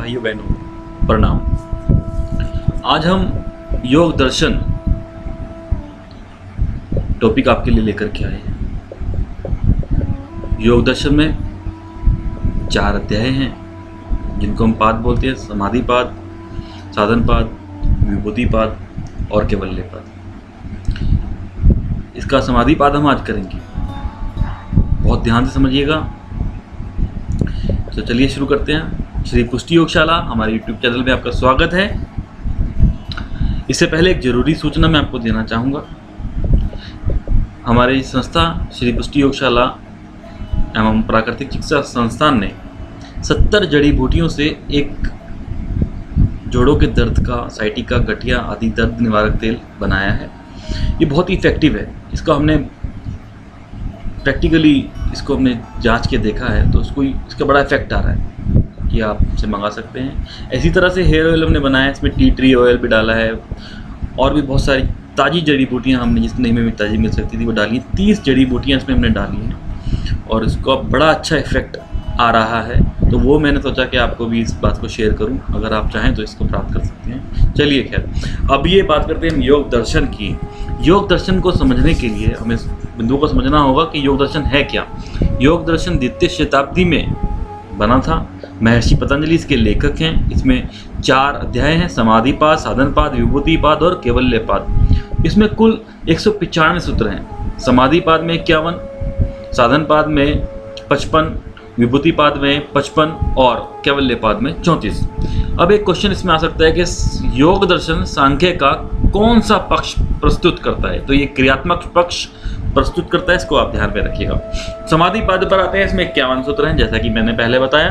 भाइयों बहनों प्रणाम। आज हम योग दर्शन टॉपिक आपके लिए लेकर के आए हैं। योग दर्शन में 4 अध्याय हैं जिनको हम पाद बोलते हैं: समाधिपाद, साधनपाद, विभूतिपाद और कैवल्यपाद। इसका समाधिपाद हम आज करेंगे, बहुत ध्यान से समझिएगा। तो चलिए शुरू करते हैं। श्री पुष्टि योगशाला हमारे YouTube चैनल में आपका स्वागत है। इससे पहले एक जरूरी सूचना मैं आपको देना चाहूँगा। हमारी संस्था श्री पुष्टि योगशाला एवं प्राकृतिक चिकित्सा संस्थान ने 70 जड़ी बूटियों से एक जोड़ों के दर्द का, साइटिका, गठिया आदि दर्द निवारक तेल बनाया है। ये बहुत ही इफेक्टिव है। इसका हमने प्रैक्टिकली जांच के देखा है, तो इसका बड़ा इफेक्ट आ रहा है कि आप इसे मंगा सकते हैं। इसी तरह से हेयर ऑयल हमने बनाया है, इसमें टी ट्री ऑयल भी डाला है और भी बहुत सारी ताज़ी जड़ी बूटियाँ हमने जिस नहीं में भी ताज़ी मिल सकती थी वो डाली। 30 जड़ी बूटियाँ इसमें हमने डाली हैं और इसका बड़ा अच्छा इफेक्ट आ रहा है। तो वो मैंने सोचा कि आपको भी इस बात को शेयर करूं। अगर आप चाहें तो इसको प्राप्त कर सकते हैं। चलिए खैर, अब ये बात करते हैं हम योग दर्शन की। योग दर्शन को समझने के लिए हमें इस बिंदु को समझना होगा कि योग दर्शन है क्या। योग दर्शन द्वितीय शताब्दी में बना था। महर्षि पतंजलि इसके लेखक हैं। इसमें 4 अध्याय हैं: समाधिपाद, साधनपाद, विभूतिपाद और कैवल्यपाद। इसमें कुल 195 सूत्र हैं। समाधिपाद में 51, साधनपाद में 55, विभूतिपाद में 55 और कैवल्यपाद में 34। अब एक क्वेश्चन इसमें आ सकता है कि योग दर्शन सांख्य का कौन सा पक्ष प्रस्तुत करता है। तो ये क्रियात्मक पक्ष प्रस्तुत करता है, इसको आप ध्यान में रखिएगा। समाधिपाद पर आते हैं। इसमें 51 सूत्र हैं, जैसा कि मैंने पहले बताया।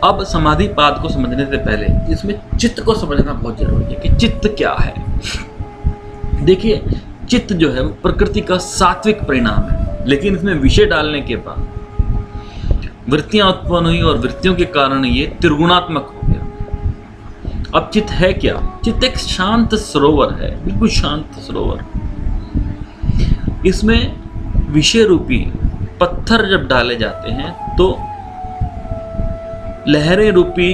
अब समाधिपाद को समझने से पहले इसमें चित्त को समझना बहुत जरूरी है कि चित्त क्या है। देखिए, चित्त जो है वो प्रकृति का सात्विक परिणाम है, लेकिन इसमें विषय डालने के बाद वृत्तियां उत्पन्न हुई और वृत्तियों के कारण ये त्रिगुणात्मक हो गया। अब चित्त है क्या? चित्त एक शांत सरोवर है, बिल्कुल शांत सरोवर। इसमें विषय रूपी पत्थर जब डाले जाते हैं तो लहरें रूपी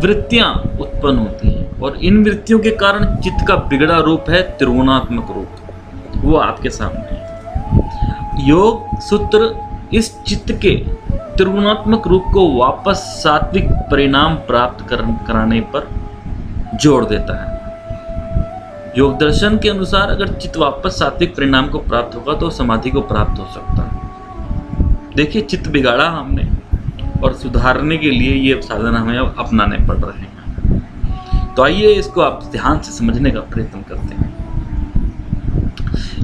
वृत्तियां उत्पन्न होती हैं और इन वृत्तियों के कारण चित्त का बिगड़ा रूप है त्रिगुणात्मक रूप, वो आपके सामने है। योग सूत्र इस चित्त के त्रिगुणात्मक रूप को वापस सात्विक परिणाम प्राप्त कराने पर जोड़ देता है। योग दर्शन के अनुसार अगर चित्त वापस सात्विक परिणाम को प्राप्त होगा तो समाधि को प्राप्त हो सकता है। देखिए, चित्त बिगाड़ा हमने और सुधारने के लिए ये साधन हमें अब अपनाने पड़ रहे हैं। तो आइए इसको आप ध्यान से समझने का प्रयत्न करते हैं।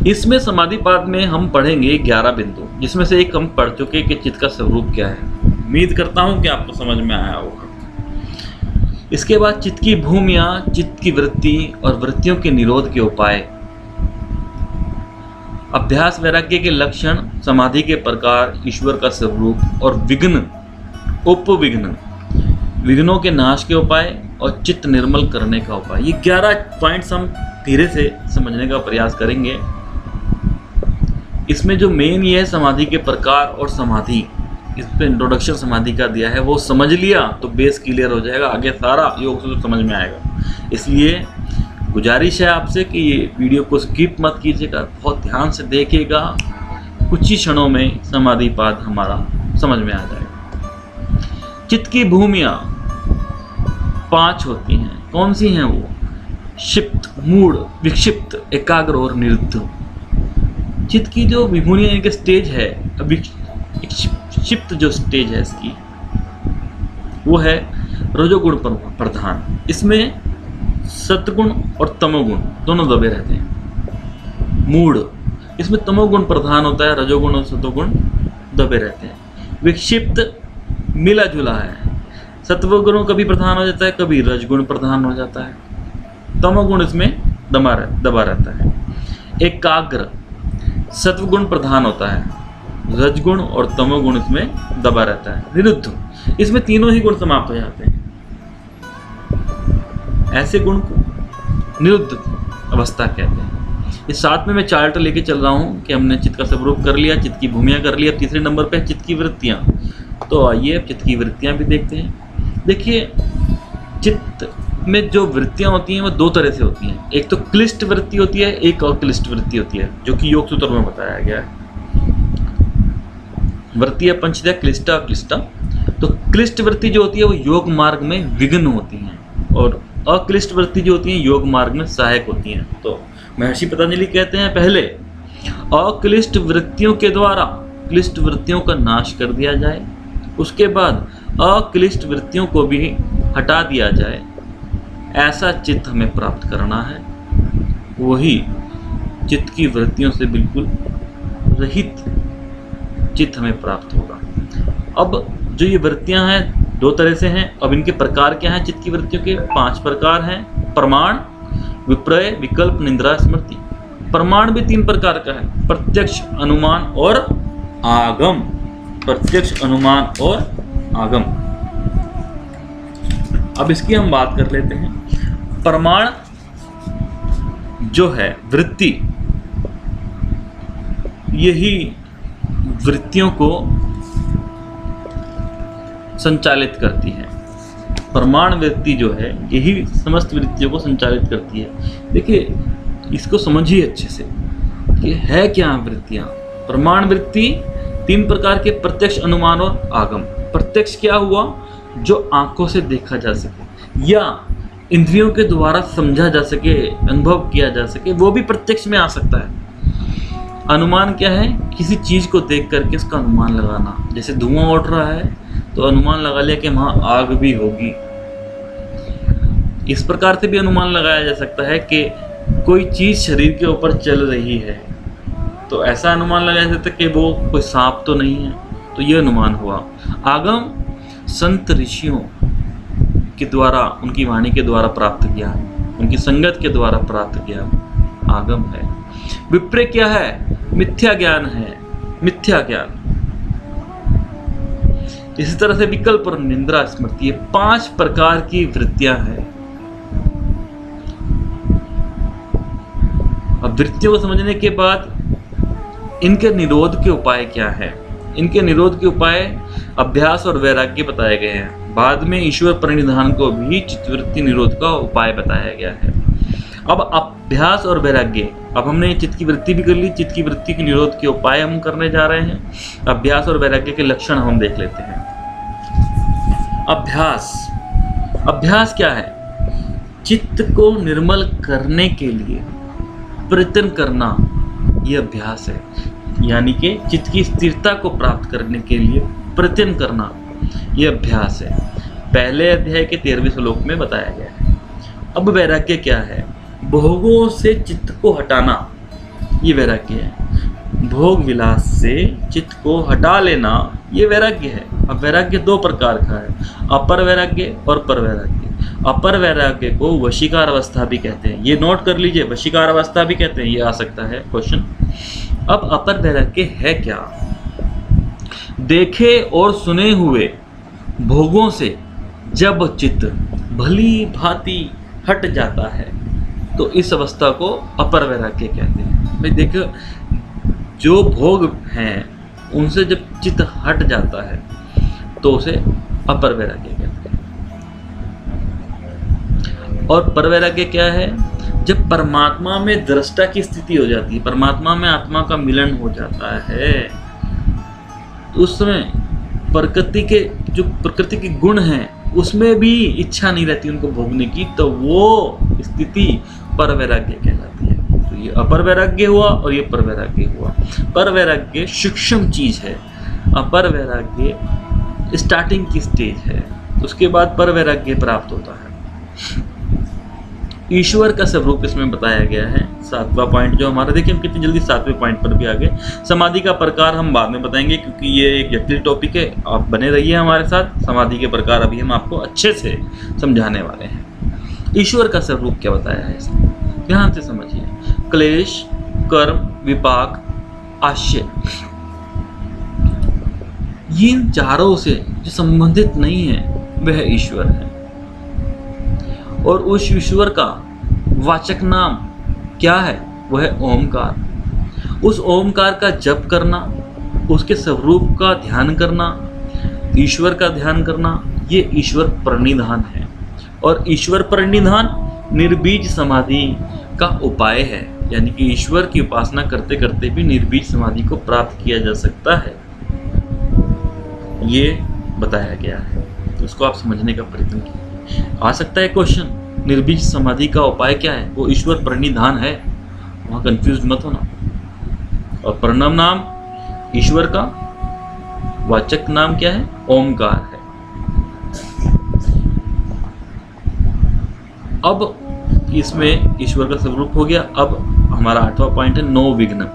इसमें समाधिपाद में हम पढ़ेंगे 11 बिंदु, जिसमें से एक हम पढ़ चुके कि चित्त का स्वरूप क्या है। उम्मीद करता हूं कि आपको समझ में आया होगा। इसके बाद चित्त की भूमियां, चित्त की वृत्ति और वृत्तियों के निरोध के उपाय, अभ्यास वैराग्य के लक्षण, समाधि के प्रकार, ईश्वर का स्वरूप और विघ्न, उपविघ्न, विघ्नों के नाश के उपाय और चित्त निर्मल करने का उपाय। ये 11 पॉइंट्स हम धीरे से समझने का प्रयास करेंगे। इसमें जो मेन ये है समाधि के प्रकार और समाधि, इस पे इंट्रोडक्शन समाधि का दिया है, वो समझ लिया तो बेस क्लियर हो जाएगा, आगे सारा योग सूत्र समझ में आएगा। इसलिए गुजारिश है आपसे कि ये वीडियो को स्किप मत कीजिएगा, बहुत ध्यान से देखिएगा। कुछ ही क्षणों में समाधिपाद हमारा समझ में आ जाएगा। चित्त की भूमियाँ 5 होती हैं। कौन सी हैं वो? क्षिप्त, मूढ़, विक्षिप्त, एकाग्र और निरुद्ध। चित्त की जो विभूनियाँ, एक स्टेज है, अभी क्षिप्त जो स्टेज है इसकी, वो है रजोगुण प्रधान। इसमें सत्गुण और तमोगुण दोनों दबे रहते हैं। मूढ़, इसमें तमोगुण प्रधान होता है, रजोगुण और सत्वगुण दबे रहते हैं। विक्षिप्त मिला जुला है, सत्वगुण कभी प्रधान हो जाता है, कभी रजगुण प्रधान हो जाता है, तमोगुण इसमें दबा रहता है। एकाग्र, सत्वगुण प्रधान होता है, रजगुण और तमोगुण इसमें दबा रहता है। निरुद्ध, इसमें तीनों ही गुण समाप्त हो जाते हैं। ऐसे गुण को निरुद्ध अवस्था कहते हैं। इस साथ में मैं चार्ट लेके चल रहा हूँ कि हमने चित्त का स्वरूप कर लिया, चित्त की भूमिया कर लिया। तीसरे नंबर पे चित्त की वृत्तियाँ। तो आइए अब चित्त की वृत्तियाँ भी देखते हैं। देखिए, चित्त में जो वृत्तियां होती हैं वो दो तरह से होती हैं। एक तो क्लिष्ट वृत्ति होती है, एक अक्लिष्ट वृत्ति होती है, जो कि योग सूत्र में बताया गया है। वृत्ति है पंचदया, क्लिष्टा अक्लिष्टा। तो क्लिष्ट वृत्ति जो होती है वो योग मार्ग में विघ्न होती हैं, और अक्लिष्ट वृत्ति जो होती है योग मार्ग में सहायक होती हैं। तो महर्षि पतंजलि कहते हैं, पहले अक्लिष्ट वृत्तियों के द्वारा क्लिष्ट वृत्तियों का नाश कर दिया जाए, उसके बाद अक्लिष्ट वृत्तियों को भी हटा दिया जाए, ऐसा चित्त हमें प्राप्त करना है। वही चित्त की वृत्तियों से बिल्कुल रहित चित्त हमें प्राप्त होगा। अब जो ये वृत्तियां हैं दो तरह से हैं। अब इनके प्रकार क्या हैं? चित्त की वृत्तियों के 5 प्रकार हैं। प्रमाण, विपर्य, विकल्प, निद्रा, स्मृति। प्रमाण भी 3 प्रकार का है, प्रत्यक्ष, अनुमान और आगम। प्रत्यक्ष, अनुमान और आगम। अब इसकी हम बात कर लेते हैं। प्रमाण जो है वृत्ति, यही वृत्तियों को संचालित करती है। प्रमाण वृत्ति जो है यही समस्त वृत्तियों को संचालित करती है। देखिए, इसको समझिए अच्छे से कि है क्या वृत्तियां। प्रमाण वृत्ति 3 प्रकार के, प्रत्यक्ष, अनुमान और आगम। प्रत्यक्ष क्या हुआ? जो आंखों से देखा जा सके या इंद्रियों के द्वारा समझा जा सके, अनुभव किया जा सके, वो भी प्रत्यक्ष में आ सकता है। अनुमान क्या है? किसी चीज को देख करके उसका अनुमान लगाना। जैसे धुआं उठ रहा है तो अनुमान लगा लिया कि वहां आग भी होगी। इस प्रकार से भी अनुमान लगाया जा सकता है कि कोई चीज शरीर के ऊपर चल रही है, तो ऐसा अनुमान लगाया जाता है कि वो कोई सांप तो नहीं है, तो ये अनुमान हुआ। आगम संत ऋषियों के द्वारा, उनकी वाणी के द्वारा प्राप्त किया, उनकी संगत के द्वारा प्राप्त किया आगम है। विपर्य क्या है? मिथ्या ज्ञान है, मिथ्या ज्ञान। इसी तरह से विकल्प और निद्रा, स्मृति, ये 5 प्रकार की वृत्तियां हैं। अब वृत्तियों को समझने के बाद इनके निरोध के उपाय क्या है? इनके निरोध के उपाय अभ्यास और वैराग्य बताए गए हैं। बाद में ईश्वर प्रणिधान को भी चित्तवृत्ति निरोध का उपाय बताया गया है। अब अभ्यास और वैराग्य, अब हमने चित्त की वृत्ति भी कर ली, चित्त की वृत्ति के निरोध के उपाय हम करने जा रहे हैं। अभ्यास और वैराग्य के लक्षण हम देख लेते हैं। अभ्यास, अभ्यास क्या है? चित्त को निर्मल करने के लिए प्रयत्न करना, यह अभ्यास है। यानी कि चित्त की स्थिरता को प्राप्त करने के लिए प्रयत्न करना, यह अभ्यास है। पहले अध्याय के 13वें श्लोक में बताया गया है। अब वैराग्य क्या है? भोगों से चित्त को हटाना, ये वैराग्य है। भोग विलास से चित्त को हटा लेना, ये वैराग्य है। अब वैराग्य 2 प्रकार का है, अपर वैराग्य और पर वैराग्य। अपर वैराग्य को वशीकार अवस्था भी कहते हैं, ये नोट कर लीजिए, वशीकार अवस्था भी कहते हैं, ये आ सकता है क्वेश्चन। अब अपर वैराग्य है क्या? देखे और सुने हुए भोगों से जब चित्त भली भांति हट जाता है तो इस अवस्था को अपर वैराग्य कहते हैं। भाई देखो, जो भोग हैं उनसे जब चित्त हट जाता है तो उसे अपर वैराग्य कहते हैं। और पर वैराग्य क्या है? जब परमात्मा में दृष्टा की स्थिति हो जाती है, परमात्मा में आत्मा का मिलन हो जाता है, तो उस समय प्रकृति के गुण हैं उसमें भी इच्छा नहीं रहती उनको भोगने की, तो वो स्थिति पर वैराग्य कहलाती है। तो ये अपर वैराग्य हुआ और ये पर वैराग्य हुआ। पर वैराग्य सूक्ष्म चीज है, अपर वैराग्य स्टार्टिंग की स्टेज है, उसके बाद पर वैराग्य प्राप्त होता है। ईश्वर का स्वरूप इसमें बताया गया है। 7वां पॉइंट जो हमारा, देखिए हम कितनी जल्दी 7वें पॉइंट पर भी आ गए। समाधि का प्रकार हम बाद में बताएंगे क्योंकि ये एक जटिल टॉपिक है, आप बने रहिए हमारे साथ। समाधि के प्रकार अभी हम आपको अच्छे से समझाने वाले हैं। ईश्वर का स्वरूप क्या बताया है इसमें, ध्यान से समझिए। क्लेश, कर्म, विपाक, आश्चर्य, इन चारों से जो संबंधित नहीं है वह ईश्वर है। और उस ईश्वर का वाचक नाम क्या है? वह है ओमकार। उस ओमकार का जप करना, उसके स्वरूप का ध्यान करना, ईश्वर का ध्यान करना, ये ईश्वर प्रणिधान है। और ईश्वर प्रणिधान निर्बीज समाधि का उपाय है, यानी कि ईश्वर की उपासना करते करते भी निर्बीज समाधि को प्राप्त किया जा सकता है, ये बताया गया है। तो उसको आप समझने का प्रयत्न कीजिए। आ सकता है क्वेश्चन, निर्बीज समाधि का उपाय क्या है? वो ईश्वर प्रणिधान है, वहाँ कंफ्यूज मत होना। और प्रणव नाम ईश्वर का वाचक नाम क्या है? ओमकार है। अब इसमें ईश्वर का स्वरूप हो गया। अब हमारा 8वां पॉइंट है नो विघ्न।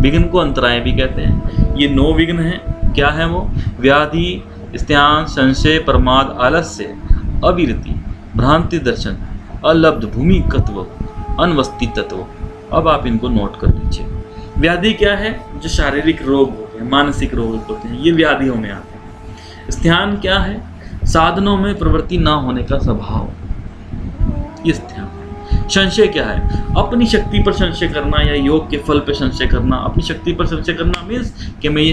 विघ्न को अंतराय भी कहते हैं। ये 9 विघ्न है। क्या है वो? व्याधि, स्त्यान, संशय, प्रमाद, आलस्य, अविरति, भ्रांति दर्शन, अलब्ध भूमिकत्व, अनवस्थित तत्व। अब आप इनको नोट कर लीजिए। व्याधि क्या है? जो शारीरिक रोग होते हैं, मानसिक रोग होते हैं, ये व्याधियों में आते हैं। स्त्यान क्या है? साधनों में प्रवृत्ति ना होने का स्वभाव, ये स्त्यान है। संशय क्या है? अपनी शक्ति पर संशय करना या योग के फल पर संशय करना। अपनी शक्ति पर संशय करना मीन्स कि मैं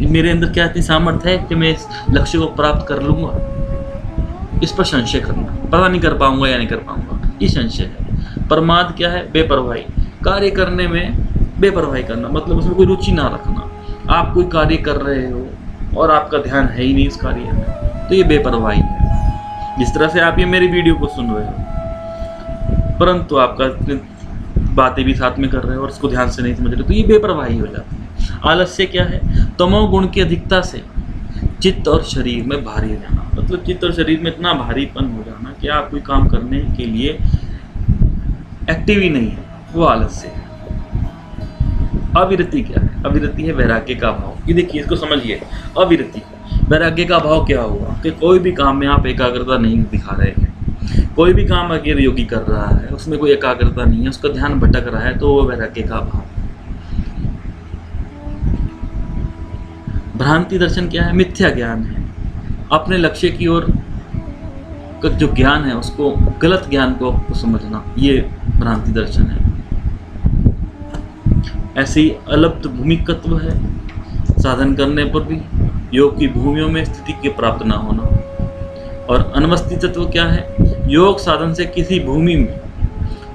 मेरे अंदर क्या इतनी सामर्थ्य है कि मैं इस लक्ष्य को प्राप्त कर लूंगा, इस पर संशय करना। पता नहीं कर पाऊंगा या नहीं कर पाऊंगा, ये संशय है। प्रमाद क्या है? बेपरवाही, कार्य करने में बेपरवाही करना, मतलब उसमें कोई रुचि ना रखना। आप कोई कार्य कर रहे हो और आपका ध्यान है ही नहीं इस कार्य में, तो ये बेपरवाही है। जिस तरह से आप ये मेरी वीडियो को सुन रहे हो परंतु आपका बातें भी साथ में कर रहे हो और उसको ध्यान से नहीं समझ रहे, तो ये बेपरवाही हो जाती है। आलस्य क्या है? तमोगुण की अधिकता से चित्त और शरीर में भारी हो जाना, मतलब चित्त और शरीर में इतना भारीपन हो जाना कि आप कोई काम करने के लिए एक्टिव ही नहीं है, वो आलस्य है। अविरति क्या है? अविरति है वैराग्य का भाव। ये देखिए, इसको समझिए। अविरति, वैराग्य का भाव क्या हुआ कि कोई भी काम में आप एकाग्रता नहीं दिखा रहे हैं। कोई भी काम अगर योगी कर रहा है उसमें कोई एकाग्रता नहीं है, उसका ध्यान भटक रहा है, तो वो वैराग्य का भाव। भ्रांति दर्शन क्या है? मिथ्या ज्ञान है। अपने लक्ष्य की ओर का जो ज्ञान है उसको, गलत ज्ञान को समझना, ये भ्रांति दर्शन है। ऐसे ही अलब्ध भूमिकत्व है, साधन करने पर भी योग की भूमियों में स्थिति के प्राप्त ना होना। और अनवस्थित तत्व क्या है? योग साधन से किसी भूमि में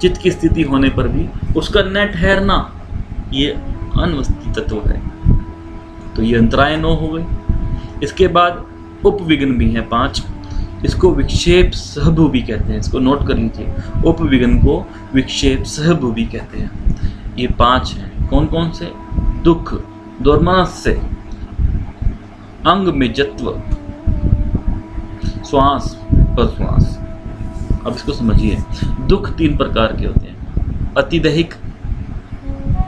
चित्त की स्थिति होने पर भी उसका न ठहरना, ये अनवस्थित तत्व है। तो ये अंतराय 9 हो गई। इसके बाद उपविघ्न भी हैं 5। इसको विक्षेप सहभू भी कहते हैं, इसको नोट कर लीजिए। उपविघ्न को विक्षेप सहभू भी कहते हैं। ये 5 हैं। कौन कौन से? दुख, दुर्मनस्य, अंग में जत्व, श्वास पर श्वास। अब इसको समझिए। दुख 3 प्रकार के होते हैं, अतिदैहिक,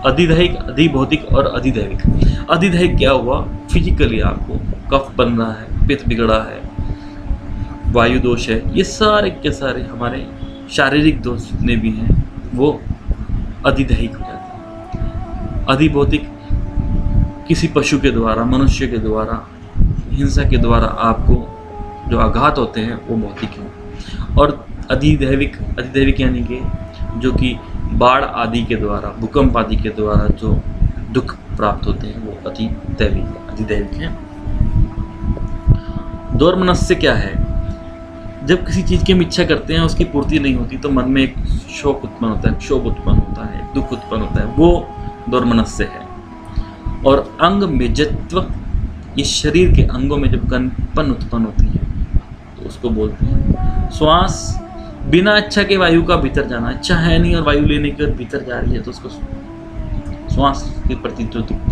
अधिदैहिक, अधिभौतिक और अधिदैविक। अधिदैहिक क्या हुआ? फिजिकली आपको कफ बन रहा है, पित्त बिगड़ा है, वायु दोष है, ये सारे के सारे हमारे शारीरिक दोष जितने भी हैं वो अधिदैहिक हो जाते हैं। अधिभौतिक किसी पशु के द्वारा, मनुष्य के द्वारा, हिंसा के द्वारा आपको जो आघात होते हैं वो भौतिक हैं। और अधिदैविक यानी कि जो कि बाढ़ आदि के द्वारा, भूकंप आदि के द्वारा जो दुख प्राप्त होते हैं वो अधिदैविक हैं। दोर्मनस्य क्या है? जब किसी चीज़ की हम इच्छा करते हैं उसकी पूर्ति नहीं होती तो मन में एक शोक उत्पन्न होता है, क्षोभ उत्पन्न होता है, दुख उत्पन्न होता है, वो दोर्मनस्य है। और अंग मेजत्व, ये शरीर के अंगों में जब कंपन उत्पन्न होती है तो उसको बोलते हैं। श्वास, बिना इच्छा के वायु का भीतर जाना, इच्छा है नहीं और वायु लेने के भीतर जा रही है तो उसको श्वास के प्रति जो दुख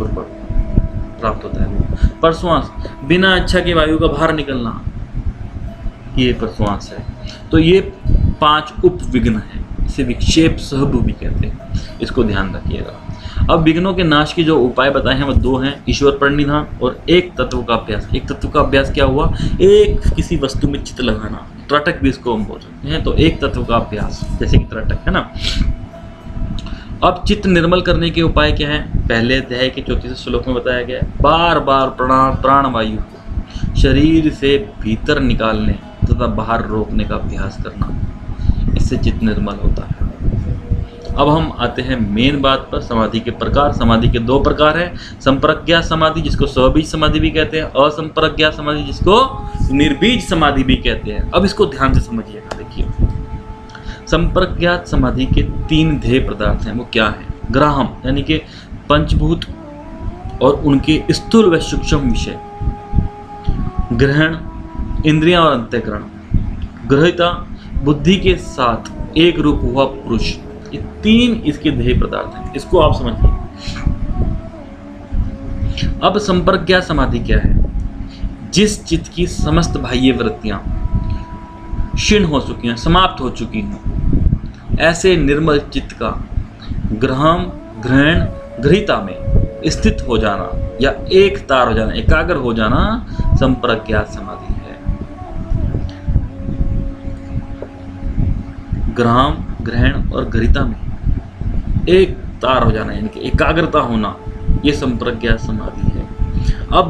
प्राप्त होता है। पर श्वास, बिना इच्छा के वायु का बाहर निकलना, ये पर श्वास है। तो ये 5 उपविघ्न है, इसे विक्षेप सहभू भी कहते हैं, इसको ध्यान रखिएगा। अब विघ्नों के नाश के जो उपाय बताए हैं वो 2 हैं, ईश्वर प्रणिधान और एक तत्व का अभ्यास। एक तत्व का अभ्यास क्या हुआ? एक किसी वस्तु में चित्त लगाना, त्रटक भी इसको हम बोल सकते हैं। तो एक तत्व का अभ्यास, जैसे कि त्रटक है ना। अब चित्त निर्मल करने के उपाय क्या है? पहले अध्याय के 34 श्लोक में बताया गया है। बार बार प्राणवायु को शरीर से भीतर निकालने तथा बाहर रोकने का अभ्यास करना, इससे चित्त निर्मल होता है। अब हम आते हैं मेन बात पर, समाधि के प्रकार। समाधि के 2 प्रकार हैं, संप्रज्ञा समाधि जिसको स्वबीज समाधि भी कहते हैं, असंप्रज्ञा समाधि जिसको निर्बीज समाधि भी कहते हैं। अब इसको ध्यान से समझिएगा। देखिए, संप्रज्ञात समाधि के 3 ध्येय पदार्थ हैं। वो क्या है? ग्राहम यानी कि पंचभूत और उनके स्थूल व सूक्ष्म विषय, ग्रहण इंद्रियां और अंतःकरण, ग्रहिता बुद्धि के साथ एक रूप हुआ पुरुष। ये 3 इसके ध्येय पदार्थ हैं। इसको आप समझिए। अब संप्रज्ञात समाधि क्या है? जिस चित्त की समस्त बाह्य वृत्तियां क्षीण हो चुकी हैं, समाप्त हो चुकी हैं, ऐसे निर्मल चित्त का ग्रहण ग्रहिता में स्थित हो जाना या एक तार हो जाना, एकाग्र हो जाना संप्रज्ञात समाधि है। ग्रहण और ग्रहिता में एक तार हो जाना यानी कि एकाग्रता होना, ये संप्रज्ञात समाधि है। अब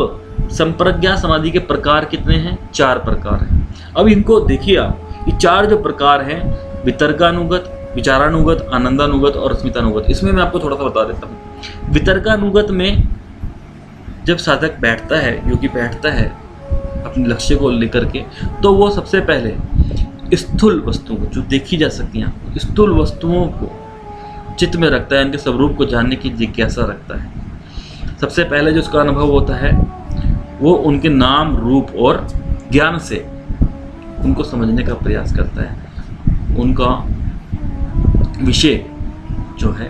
संप्रज्ञात समाधि के प्रकार कितने हैं? 4 प्रकार हैं। अब इनको देखिए आप, ये 4 जो प्रकार हैं, वितर्कानुगत, विचारानुगत, आनंदानुगत और अस्मितानुगत। इसमें मैं आपको थोड़ा सा बता देता हूँ। वितर्कानुगत में जब साधक बैठता है, योगी बैठता है अपने लक्ष्य को लेकर के, तो वो सबसे पहले स्थूल वस्तुओं को, जो देखी जा सकती हैं, स्थूल वस्तुओं को चित्त में रखता है, उनके स्वरूप को जानने की जिज्ञासा रखता है। सबसे पहले जो उसका अनुभव होता है वो उनके नाम, रूप और ज्ञान से उनको समझने का प्रयास करता है। उनका विषय जो है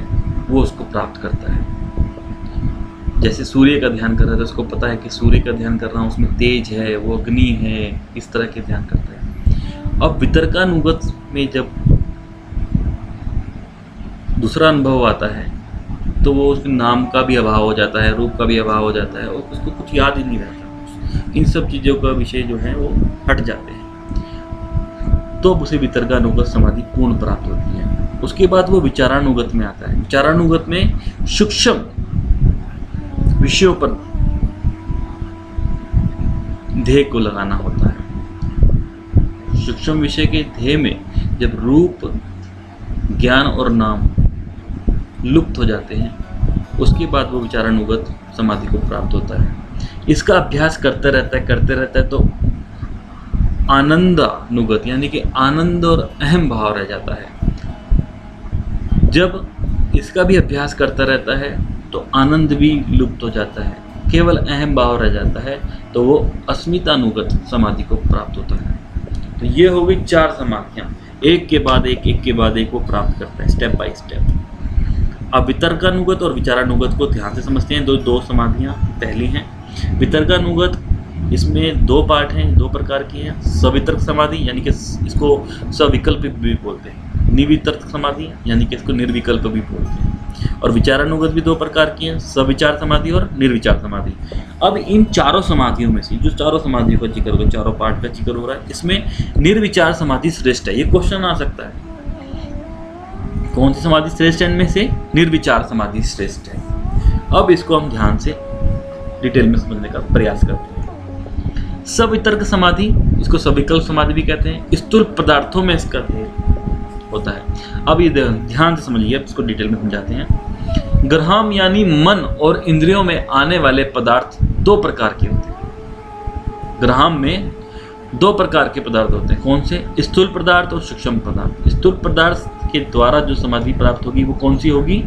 वो उसको प्राप्त करता है। जैसे सूर्य का ध्यान कर रहा है तो उसको पता है कि सूर्य का ध्यान कर रहा हूँ, उसमें तेज है, वो अग्नि है, इस तरह के ध्यान करता है। अब वितर्कानुगत में जब दूसरा अनुभव आता है तो वो उसके नाम का भी अभाव हो जाता है, रूप का भी अभाव हो जाता है और उसको कुछ याद ही नहीं रहता। इन सब चीज़ों का विषय जो है वो हट जाते हैं, तो उसे वितर्कानुगत समाधि पूर्ण प्राप्त होती है। उसके बाद वो विचारानुगत में आता है। विचारानुगत में सूक्ष्म विषयों पर ध्येय को लगाना होता है। सूक्ष्म विषय के ध्येय में जब रूप, ज्ञान और नाम लुप्त हो जाते हैं, उसके बाद वो विचारानुगत समाधि को प्राप्त होता है। इसका अभ्यास करते रहता है तो आनंदानुगत यानी कि आनंद और अहम भाव रह जाता है। जब इसका भी अभ्यास करता रहता है तो आनंद भी लुप्त हो जाता है, केवल अहम भाव रह जाता है, तो वो अस्मितानुगत समाधि को प्राप्त होता है। तो ये हो गई 4 समाधियाँ, एक के बाद एक वो प्राप्त करता है, स्टेप बाय स्टेप। अब वितर्कानुगत और विचारानुगत को ध्यान से समझते हैं। दो समाधियाँ पहली हैं वितर्कानुगत। इसमें 2 पार्ट हैं, 2 प्रकार की हैं। सवितर्क समाधि यानी कि इसको सविकल्प भी बोलते हैं, निवितर्क समाधि यानी कि इसको निर्विकल्प भी बोलते हैं। और विचारानुगत भी 2 प्रकार की हैं, सविचार समाधि और निर्विचार समाधि। अब इन 4 समाधियों में से जो 4 समाधियों का जिक्र हो रहा है, 4 पार्ट का जिक्र हो रहा है, इसमें निर्विचार समाधि श्रेष्ठ है। ये क्वेश्चन आ सकता है, कौन सी समाधि श्रेष्ठ है? इनमें से निर्विचार समाधि श्रेष्ठ है। अब इसको हम ध्यान से डिटेल में समझने का प्रयास करते हैं। सवितर्क समाधि, इसको सविकल्प समाधि भी कहते हैं। स्थूल पदार्थों में इसका ध्येय होता है। अब ये ध्यान से समझिए, अब इसको डिटेल में समझाते हैं। ग्रहम यानी मन और इंद्रियों में आने वाले पदार्थ 2 प्रकार के होते हैं। ग्रहम में 2 प्रकार के पदार्थ होते हैं। कौन से? स्थूल पदार्थ और सूक्ष्म पदार्थ। स्थूल पदार्थ के द्वारा जो समाधि प्राप्त होगी वो कौन सी होगी?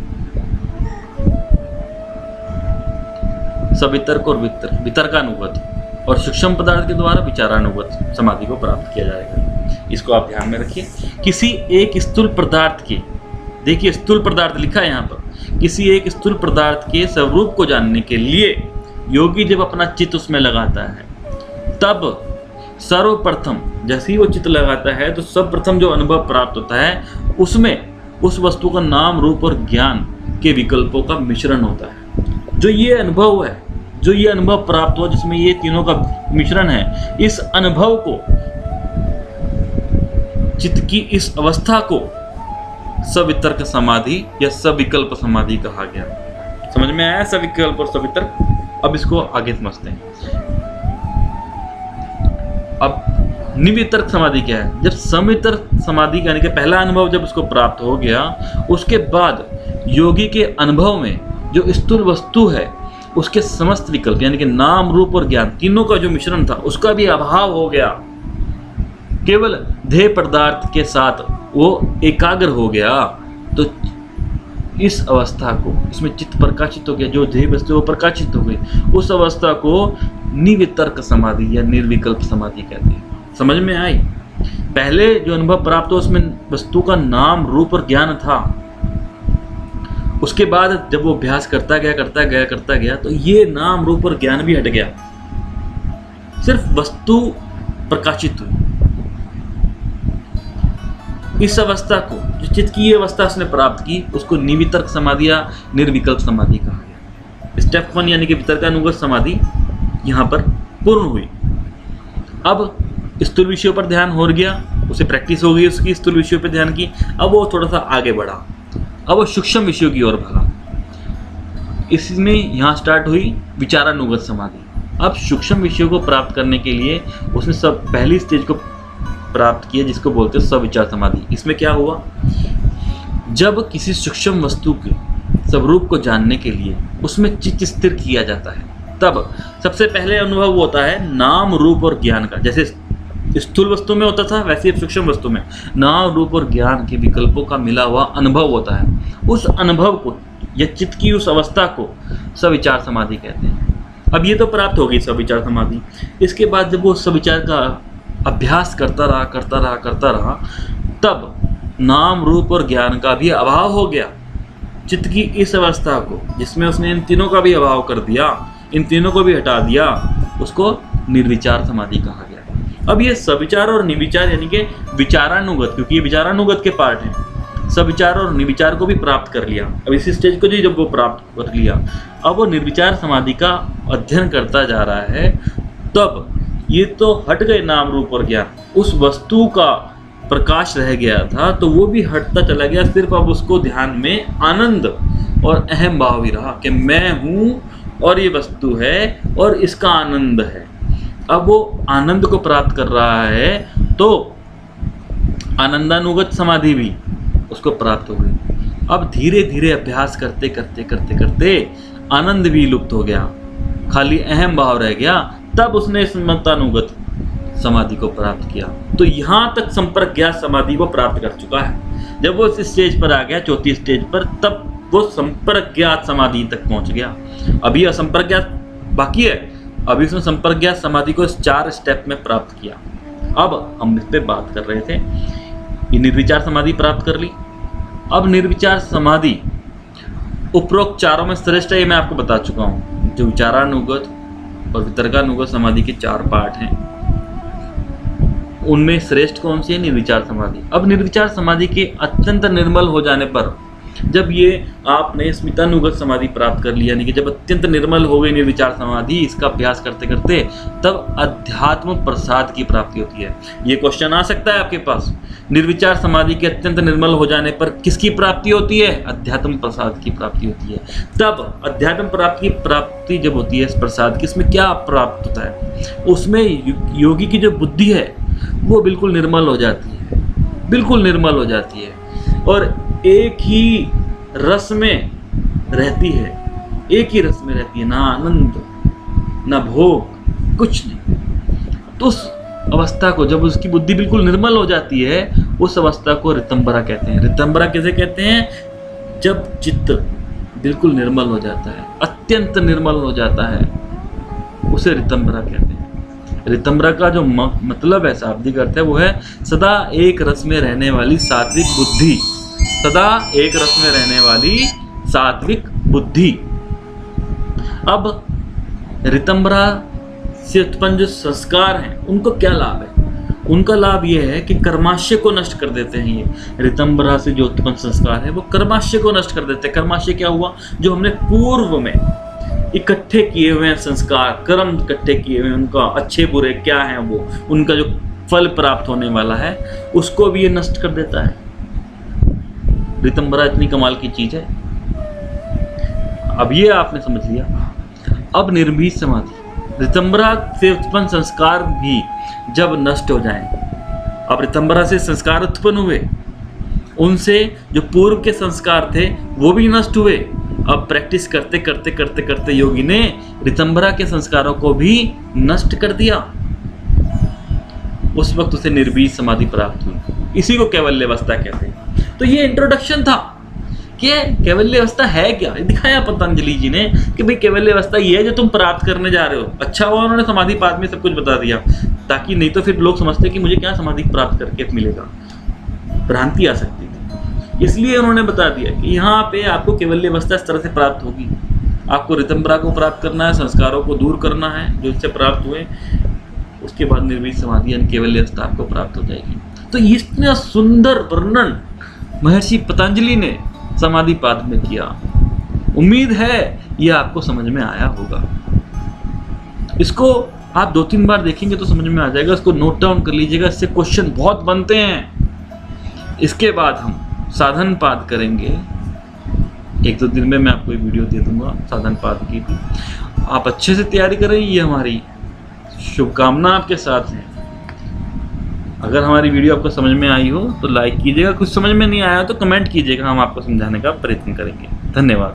सवितर्क और वितर्कानुगत। और सूक्ष्म पदार्थ के द्वारा विचारानुगत समाधि को प्राप्त किया जाएगा। इसको आप ध्यान में रखिए। किसी एक स्थूल पदार्थ के, देखिए स्थूल पदार्थ लिखा है यहाँ पर, किसी एक स्थूल पदार्थ के स्वरूप को जानने के लिए योगी जब अपना चित्त उसमें लगाता है, तब सर्वप्रथम जैसे ही वो चित्त लगाता है तो सर्वप्रथम जो अनुभव प्राप्त होता है उसमें उस वस्तु का नाम, रूप और ज्ञान के विकल्पों का मिश्रण होता है। जो ये अनुभव है, जो ये अनुभव प्राप्त हुआ जिसमें ये तीनों का मिश्रण है, इस अनुभव को, चित्त की इस अवस्था को सवितर्क समाधि या सविकल्प समाधि कहा गया। समझ में आया सविकल्प और सवितर्क? अब इसको आगे समझते हैं। अब निवितर्क समाधि क्या है? जब सवितर्क समाधि यानी कि पहला अनुभव जब उसको प्राप्त हो गया, उसके बाद योगी के अनुभव में जो स्थूल वस्तु है उसके समस्त विकल्प यानी कि नाम, रूप और ज्ञान तीनों का जो मिश्रण था उसका भी अभाव हो गया। केवल ध्येय पदार्थ के साथ वो एकाग्र हो गया। तो इस अवस्था को, इसमें चित्त प्रकाशित हो गया, जो ध्येय वस्तु वो प्रकाशित हो गई, उस अवस्था को निवितर्क समाधि या निर्विकल्प समाधि कहते हैं। समझ में आई? पहले जो अनुभव प्राप्त हो उसमें वस्तु का नाम, रूप और ज्ञान था। उसके बाद जब वो अभ्यास करता गया तो ये नाम, रूप और ज्ञान भी हट गया, सिर्फ वस्तु प्रकाशित हुई। इस अवस्था को, जो चित्त की ये अवस्था उसने प्राप्त की, उसको निवितर्क समाधि या निर्विकल्प समाधि कहा गया। स्टेप 1 यानी कि वितर्कानुगत समाधि यहाँ पर पूर्ण हुई। अब स्थूल विषयों पर ध्यान हो गया, उसे प्रैक्टिस हो गई उसकी स्थूल विषयों पर ध्यान की। अब वो थोड़ा सा आगे बढ़ा, अब वो सूक्ष्म विषयों की ओर भागा। इसमें यहाँ स्टार्ट हुई विचारानुगत समाधि। अब सूक्ष्म विषयों को प्राप्त करने के लिए उसने सब पहली स्टेज को प्राप्त किया, जिसको बोलते हैं सविचार समाधि। इसमें क्या हुआ, जब किसी सूक्ष्म वस्तु के स्वरूप को जानने के लिए उसमें चित्त स्थिर किया जाता है, तब सबसे पहले अनुभव होता है नाम, रूप और ज्ञान का। जैसे स्थूल वस्तु में होता था वैसे ही सूक्ष्म वस्तु में नाम, रूप और ज्ञान के विकल्पों का मिला हुआ अनुभव होता है। उस अनुभव को या चित्त की उस अवस्था को सविचार समाधि कहते हैं। अब ये तो प्राप्त हो गई सविचार समाधि। इसके बाद जब वो सविचार का अभ्यास करता रहा, तब नाम, रूप और ज्ञान का भी अभाव हो गया। चित्त की इस अवस्था को, जिसमें उसने इन तीनों का भी अभाव कर दिया, इन तीनों को भी हटा दिया, उसको निर्विचार समाधि कहा गया। अब ये सविचार और निर्विचार यानी कि विचारानुगत, क्योंकि ये विचारानुगत के पार्ट हैं, सविचार और निर्विचार को भी प्राप्त कर लिया। अब इस स्टेज को जब वो प्राप्त कर लिया, अब वो निर्विचार समाधि का अध्ययन करता जा रहा है। तब ये तो हट गए नाम, रूप और ज्ञान, उस वस्तु का प्रकाश रह गया था, तो वो भी हटता चला गया। सिर्फ अब उसको ध्यान में आनंद और अहम भाव ही रहा कि मैं हूँ और ये वस्तु है और इसका आनंद है। अब वो आनंद को प्राप्त कर रहा है, तो आनंदानुगत समाधि भी उसको प्राप्त हो गई। अब धीरे धीरे अभ्यास करते आनंद भी लुप्त हो गया, खाली अहम भाव रह गया। तब उसने स्मृतानुगत समाधि को प्राप्त किया। तो यहाँ तक संपर्क ज्ञात समाधि को प्राप्त कर चुका है। जब वो इस स्टेज पर आ गया, चौथी स्टेज पर, तब वो संपर्क ज्ञात समाधि तक पहुँच गया। अभी असंपर्क ज्ञात बाकी है। अभी उसने संपर्क ज्ञात समाधि को 4 स्टेप में प्राप्त किया। अब हम इस पे बात कर रहे थे, ये निर्विचार समाधि प्राप्त कर ली। अब निर्विचार समाधि उपरोक्त चारों में श्रेष्ठ है, ये मैं आपको बता चुका हूँ। जो विचारानुगत और वितर्कानुगत समाधि के 4 पार्ट हैं, उनमें श्रेष्ठ कौन सी है? निर्विचार समाधि। अब निर्विचार समाधि के अत्यंत निर्मल हो जाने पर, जब ये आपने स्मितानुगत समाधि प्राप्त कर लिया, यानी कि जब अत्यंत निर्मल हो गई निर्विचार समाधि, इसका अभ्यास करते करते, तब अध्यात्म प्रसाद की प्राप्ति होती है। ये क्वेश्चन आ सकता है आपके पास, निर्विचार समाधि के अत्यंत निर्मल हो जाने पर किसकी प्राप्ति होती है? अध्यात्म प्रसाद की प्राप्ति होती है। तब अध्यात्म प्राप्ति की प्राप्ति जब होती है इस प्रसाद की, इसमें क्या प्राप्त होता है? उसमें योगी की जो बुद्धि है वो बिल्कुल निर्मल हो जाती है, बिल्कुल निर्मल हो जाती है, और एक ही रस में रहती है, एक ही रस में रहती है, ना आनंद ना भोग, कुछ नहीं। तो उस अवस्था को, जब उसकी बुद्धि बिल्कुल निर्मल हो जाती है, उस अवस्था को ऋतंबरा कहते हैं। ऋतंबरा कैसे कहते हैं? जब चित्त बिल्कुल निर्मल हो जाता है, अत्यंत निर्मल हो जाता है, उसे ऋतंबरा कहते हैं। ऋतंबरा का जो मतलब है, शाब्दिक अर्थ है, वो है सदा एक रस में रहने वाली सात्विक बुद्धि। सदा एक रस में रहने वाली सात्विक बुद्धि। अब ऋतंबरा से उत्पन्न जो संस्कार हैं, उनको क्या लाभ है? उनका लाभ ये है कि कर्माशय को नष्ट कर देते हैं। ये ऋतंबरा से जो उत्पन्न संस्कार है वो कर्माशय को नष्ट कर देते हैं। कर्माशय क्या हुआ? जो हमने पूर्व में इकट्ठे किए हुए हैं संस्कार, कर्म इकट्ठे किए हुए हैं, उनका अच्छे बुरे क्या हैं, वो उनका जो फल प्राप्त होने वाला है, उसको भी ये नष्ट कर देता है। ऋतंबरा इतनी कमाल की चीज है। अब ये आपने समझ लिया। अब निर्भीत समाधि, ऋतंबरा से उत्पन्न संस्कार भी जब नष्ट हो जाएं, अब ऋतंबरा से संस्कार उत्पन्न हुए, उनसे जो पूर्व के संस्कार थे वो भी नष्ट हुए, अब प्रैक्टिस करते करते करते करते योगी ने ऋतंभरा के संस्कारों को भी नष्ट कर दिया। उस वक्त उसे निर्बीज समाधि प्राप्त हुई। इसी को कैवल्यावस्था कहते हैं। तो ये इंट्रोडक्शन था कि कैवल्यावस्था है क्या। दिखाया पतंजलि जी ने कि भाई कैवल्यावस्था ये है जो तुम प्राप्त करने जा रहे हो। अच्छा हुआ उन्होंने समाधि पाद में सब कुछ बता दिया, ताकि नहीं तो फिर लोग समझते कि मुझे क्या समाधि प्राप्त करके मिलेगा, भ्रांति आ सकती थी। इसलिए उन्होंने बता दिया कि यहाँ पे आपको कैवल्यावस्था इस तरह से प्राप्त होगी। आपको ऋतंभरा को प्राप्त करना है, संस्कारों को दूर करना है जो इससे प्राप्त हुए, उसके बाद निर्बीज समाधि यानी कैवल्यावस्था आपको प्राप्त हो जाएगी। तो इतना सुंदर वर्णन महर्षि पतंजलि ने समाधि पाद में किया। उम्मीद है यह आपको समझ में आया होगा। इसको आप 2-3 बार देखेंगे तो समझ में आ जाएगा। इसको नोट डाउन कर लीजिएगा, इससे क्वेश्चन बहुत बनते हैं। इसके बाद हम साधन पाद करेंगे। 1-2 दिन में मैं आपको एक वीडियो दे दूंगा साधन पाद की भी। आप अच्छे से तैयारी करें, ये हमारी शुभकामना आपके साथ है। अगर हमारी वीडियो आपको समझ में आई हो तो लाइक कीजिएगा, कुछ समझ में नहीं आया तो कमेंट कीजिएगा, हम आपको समझाने का प्रयत्न करेंगे। धन्यवाद।